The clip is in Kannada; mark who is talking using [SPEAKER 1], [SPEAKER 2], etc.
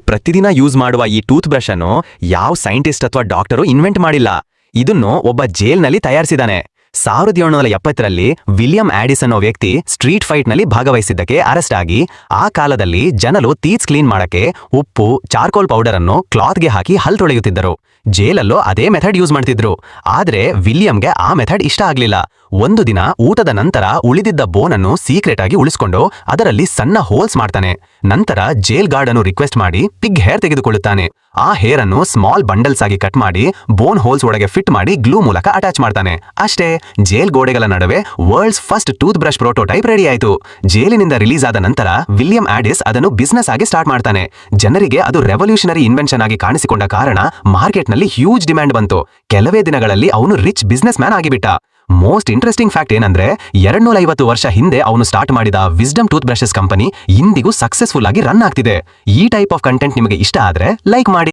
[SPEAKER 1] ಪ್ರತಿದಿನ ಯೂಸ್ ಮಾಡುವ ಈ ಟೂತ್ ಬ್ರಷ್ ಅನ್ನು ಯಾವ ಸೈಂಟಿಸ್ಟ್ ಅಥವಾ ಡಾಕ್ಟರು ಇನ್ವೆಂಟ್ ಮಾಡಿಲ್ಲ. ಇದನ್ನು ಒಬ್ಬ ಜೈಲ್ನಲ್ಲಿ ತಯಾರಿಸಿದಾನೆ. 1770ರಲ್ಲಿ ವಿಲಿಯಂ ಆಡಿಸ್ ಅನ್ನೋ ವ್ಯಕ್ತಿ ಸ್ಟ್ರೀಟ್ ಫೈಟ್ನಲ್ಲಿ ಭಾಗವಹಿಸಿದ್ದಕ್ಕೆ ಅರೆಸ್ಟ್ ಆಗಿ, ಆ ಕಾಲದಲ್ಲಿ ಜನರು ಟೀತ್ಸ್ ಕ್ಲೀನ್ ಮಾಡಕ್ಕೆ ಉಪ್ಪು, ಚಾರ್ಕೋಲ್ ಪೌಡರ್ ಅನ್ನು ಕ್ಲಾತ್ಗೆ ಹಾಕಿ ಹಲ್ ತೊಳೆಯುತ್ತಿದ್ದರು. ಜೈಲಲ್ಲೂ ಅದೇ ಮೆಥಡ್ ಯೂಸ್ ಮಾಡ್ತಿದ್ರು. ಆದ್ರೆ ವಿಲಿಯಂಗೆ ಆ ಮೆಥಡ್ ಇಷ್ಟ ಆಗ್ಲಿಲ್ಲ. ಒಂದು ದಿನ ಊಟದ ನಂತರ ಉಳಿದಿದ್ದ ಬೋನ್ ಅನ್ನು ಸೀಕ್ರೆಟ್ ಆಗಿ ಉಳಿಸ್ಕೊಂಡು ಅದರಲ್ಲಿ ಸಣ್ಣ ಹೋಲ್ಸ್ ಮಾಡ್ತಾನೆ. ನಂತರ ಜೈಲ್ ಗಾರ್ಡ್ ಅನ್ನು ರಿಕ್ವೆಸ್ಟ್ ಮಾಡಿ ಪಿಗ್ ಹೇರ್ ತೆಗೆದುಕೊಳ್ಳುತ್ತಾನೆ. ಆ ಹೇರ್ ಅನ್ನು ಸ್ಮಾಲ್ ಬಂಡಲ್ಸ್ ಆಗಿ ಕಟ್ ಮಾಡಿ ಬೋನ್ ಹೋಲ್ಸ್ ಒಳಗೆ ಫಿಟ್ ಮಾಡಿ ಗ್ಲೂ ಮೂಲಕ ಅಟ್ಯಾಚ್ ಮಾಡ್ತಾನೆ. ಅಷ್ಟೇ, ಜೈಲ್ ಗೋಡೆಗಳ ನಡುವೆ world's first toothbrush prototype ready ಆಯಿತು. ಜೈಲಿನಿಂದ ರಿಲೀಸ್ ಆದ ನಂತರ ವಿಲಿಯಂ ಆಡಿಸ್ ಅದನ್ನು ಬಿಸ್ನೆಸ್ ಆಗಿ ಸ್ಟಾರ್ಟ್ ಮಾಡ್ತಾನೆ. ಜನರಿಗೆ ಅದು ರೆವಲ್ಯೂಷನರಿ ಇನ್ವೆನ್ಷನ್ ಆಗಿ ಕಾಣಿಸಿಕೊಂಡ ಕಾರಣ ಮಾರ್ಕೆಟ್ನಲ್ಲಿ ಹ್ಯೂಜ್ ಡಿಮ್ಯಾಂಡ್ ಬಂತು. ಕೆಲವೇ ದಿನಗಳಲ್ಲಿ ಅವನು ರಿಚ್ ಬಿಸ್ನೆಸ್ ಮ್ಯಾನ್ ಆಗಿಬಿಟ್ಟ. ಮೋಸ್ಟ್ ಇಂಟ್ರೆಸ್ಟಿಂಗ್ ಫ್ಯಾಕ್ಟ್ ಏನಂದ್ರೆ 250 ವರ್ಷ ಹಿಂದೆ ಅವನು ಸ್ಟಾರ್ಟ್ ಮಾಡಿದ ವಿಸ್ಡಮ್ ಟೂತ್ ಬ್ರಷಸ್ ಕಂಪನಿ ಇಂದಿಗೂ ಸಕ್ಸಸ್ಫುಲ್ ಆಗಿ ರನ್ ಆಗ್ತಿದೆ. ಈ ಟೈಪ್ ಆಫ್ ಕಂಟೆಂಟ್ ನಿಮಗೆ ಇಷ್ಟ ಆದ್ರೆ ಲೈಕ್ ಮಾಡಿ.